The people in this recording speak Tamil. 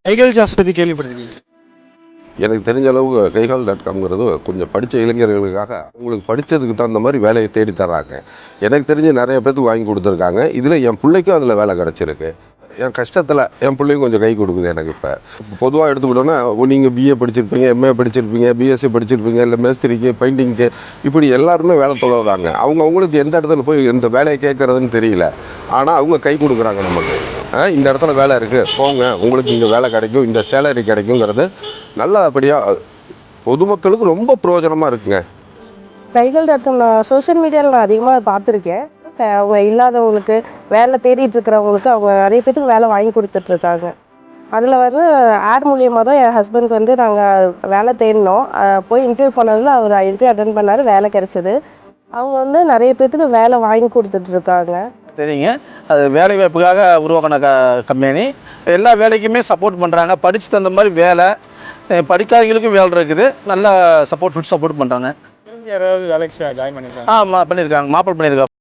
கைகள் ஜாஸ் பற்றி கேள்விப்பட்டிருக்கீங்க? எனக்கு தெரிஞ்ச அளவு கைகால்.காம்ங்கிறது கொஞ்சம் படித்த இளைஞர்களுக்காக அவங்களுக்கு படித்ததுக்கு தகுந்த மாதிரி வேலையை தேடி தர்றாங்க. எனக்கு தெரிஞ்சு நிறைய பேருக்கு வாங்கி கொடுத்துருக்காங்க. இதில் என் பிள்ளைக்கும் அதில் வேலை கிடச்சிருக்கு. என் கஷ்டத்தில் என் பிள்ளையும் கொஞ்சம் கை கொடுக்குது எனக்கு. இப்போ பொதுவாக எடுத்துக்கிட்டோன்னா நீங்கள் பிஏ படிச்சிருப்பீங்க, எம்ஏ படிச்சிருப்பீங்க, பிஎஸ்சி படிச்சிருப்பீங்க, இல்லை மேஸ்திரிக்கு, பெயிண்டிங்க்கு, இப்படி எல்லாருமே வேலை தொலைறாங்க. அவங்களுக்கு எந்த இடத்துல போய் இந்த வேலையை கேட்குறதுன்னு தெரியல. ஆனால் அவங்க கை கொடுக்குறாங்க நமக்கு. இந்த இடத்துல வேலை இருக்குது, போங்க, உங்களுக்கு இங்கே வேலை கிடைக்கும், இந்த சேலரி கிடைக்குங்கிறது நல்லபடியாக பொதுமக்களுக்கு ரொம்ப பிரயோஜனமாக இருக்குங்க. கைகள்.com நான் சோஷியல் மீடியாவில் நான் அதிகமாக பார்த்துருக்கேன். அவங்க இல்லாதவங்களுக்கு வேலை தேடிட்டு இருக்கிறவங்களுக்கு அவங்க நிறைய பேருக்கு வேலை வாங்கி கொடுத்துட்ருக்காங்க. அதில் வந்து ஆட் மூலியமாக தான் என் ஹஸ்பண்ட்க்கு வந்து நாங்கள் வேலை தேடினோம். போய் இன்டர்வியூ பண்ணதில் அவர் இன்டர்வியூ அட்டன் பண்ணார், வேலை கிடச்சிது. அவங்க வந்து நிறைய பேர்த்துக்கு வேலை வாங்கி கொடுத்துட்ருக்காங்க. சரிங்க, அது வேலை வாய்ப்புக்காக உருவாக்கின கம்பெனி. எல்லா வேலைக்குமே சப்போர்ட் பண்ணுறாங்க. படித்து தகுந்த மாதிரி வேலை, படிக்காதவங்களுக்கும் வேலை இருக்குது. நல்லா ஃபுல் சப்போர்ட் பண்ணுறாங்க. யாராவது வேலைக்கு ஜாயின் பண்ணிருக்காங்க? பண்ணியிருக்காங்க, மாப்பிள்ளை பண்ணியிருக்காங்க.